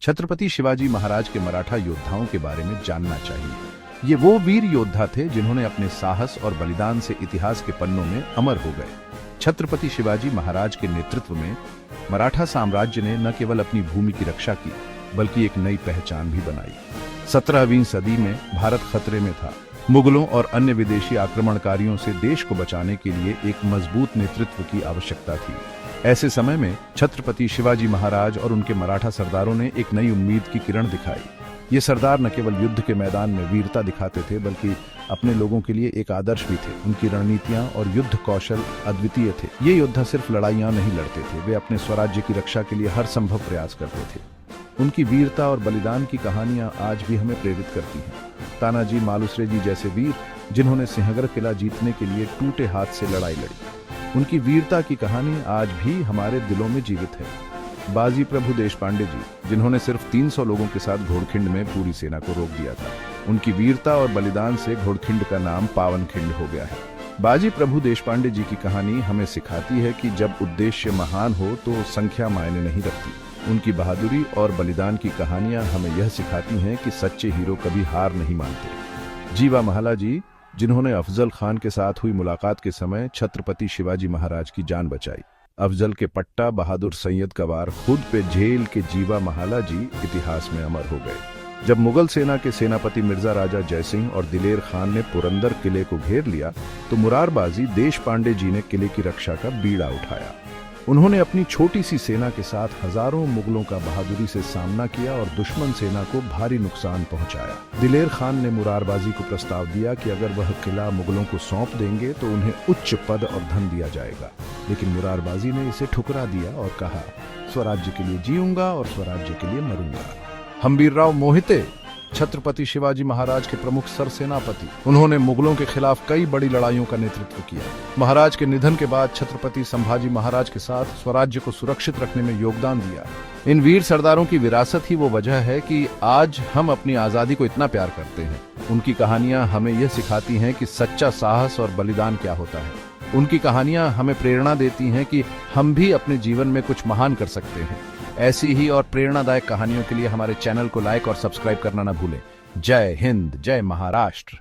छत्रपति शिवाजी महाराज के मराठा योद्धाओं के बारे में जानना चाहिए। ये वो वीर योद्धा थे जिन्होंने अपने साहस और बलिदान से इतिहास के पन्नों में अमर हो गए। छत्रपति शिवाजी महाराज के नेतृत्व में मराठा साम्राज्य ने न केवल अपनी भूमि की रक्षा की, बल्कि एक नई पहचान भी बनाई। 17वीं सदी में भारत खतरे में था। मुगलों और अन्य विदेशी आक्रमणकारियों से देश को बचाने के लिए एक मजबूत नेतृत्व की आवश्यकता थी। ऐसे समय में छत्रपति शिवाजी महाराज और उनके मराठा सरदारों ने एक नई उम्मीद की किरण दिखाई। ये सरदार न केवल युद्ध के मैदान में वीरता दिखाते थे, बल्कि अपने लोगों के लिए एक आदर्श भी थे। उनकी रणनीतियां और युद्ध कौशल अद्वितीय थे। ये योद्धा सिर्फ लड़ाइयां नहीं लड़ते थे, वे अपने स्वराज्य की रक्षा के लिए हर संभव प्रयास करते थे। उनकी वीरता और बलिदान की कहानियां आज भी हमें प्रेरित करती हैं। तानाजी मालुसरे जी जैसे वीर, जिन्होंने सिंहगढ़ किला जीतने के लिए टूटे हाथ से लड़ाई लड़ी, उनकी वीरता की कहानी आज भी हमारे दिलों में जीवित है। बाजी प्रभु देशपांडे जी, जिन्होंने सिर्फ 300 लोगों के साथ घोड़खिंड में पूरी सेना को रोक दिया था, उनकी वीरता और बलिदान से घोड़खिंड का नाम पावनखिंड हो गया है। बाजी प्रभु देशपांडे जी की कहानी हमें सिखाती है कि जब उद्देश्य महान हो तो संख्या मायने नहीं रखती। उनकी बहादुरी और बलिदान की कहानियां हमें यह सिखाती हैं कि सच्चे हीरो कभी हार नहीं मानते। जीवा महला जी, जिन्होंने अफजल खान के साथ हुई मुलाकात के समय छत्रपति शिवाजी महाराज की जान बचाई। अफजल के पट्टा बहादुर सैयद कवार खुद पे झेल के जीवा महला जी इतिहास में अमर हो गए। जब मुगल सेना के सेनापति मिर्जा राजा जयसिंह और दिलेर खान ने पुरंदर किले को घेर लिया, तो मुरारबाजी देशपांडे जी ने किले की रक्षा का बीड़ा उठाया। उन्होंने अपनी छोटी सी सेना के साथ हजारों मुगलों का बहादुरी से सामना किया और दुश्मन सेना को भारी नुकसान पहुंचाया। दिलेर खान ने मुरारबाजी को प्रस्ताव दिया कि अगर वह किला मुगलों को सौंप देंगे तो उन्हें उच्च पद और धन दिया जाएगा, लेकिन मुरारबाजी ने इसे ठुकरा दिया और कहा, स्वराज्य के लिए जीऊंगा और स्वराज्य के लिए मरूंगा। हम्बीरराव मोहिते, छत्रपति शिवाजी महाराज के प्रमुख सरसेनापति, उन्होंने मुगलों के खिलाफ कई बड़ी लड़ाइयों का नेतृत्व किया। महाराज के निधन के बाद छत्रपति संभाजी महाराज के साथ स्वराज्य को सुरक्षित रखने में योगदान दिया। इन वीर सरदारों की विरासत ही वो वजह है कि आज हम अपनी आजादी को इतना प्यार करते हैं। उनकी कहानियां हमें यह सिखाती हैं कि सच्चा साहस और बलिदान क्या होता है। उनकी कहानियां हमें प्रेरणा देती हैं कि हम भी अपने जीवन में कुछ महान कर सकते हैं। ऐसी ही और प्रेरणादायक कहानियों के लिए हमारे चैनल को लाइक और सब्सक्राइब करना न भूलें। जय हिंद, जय महाराष्ट्र।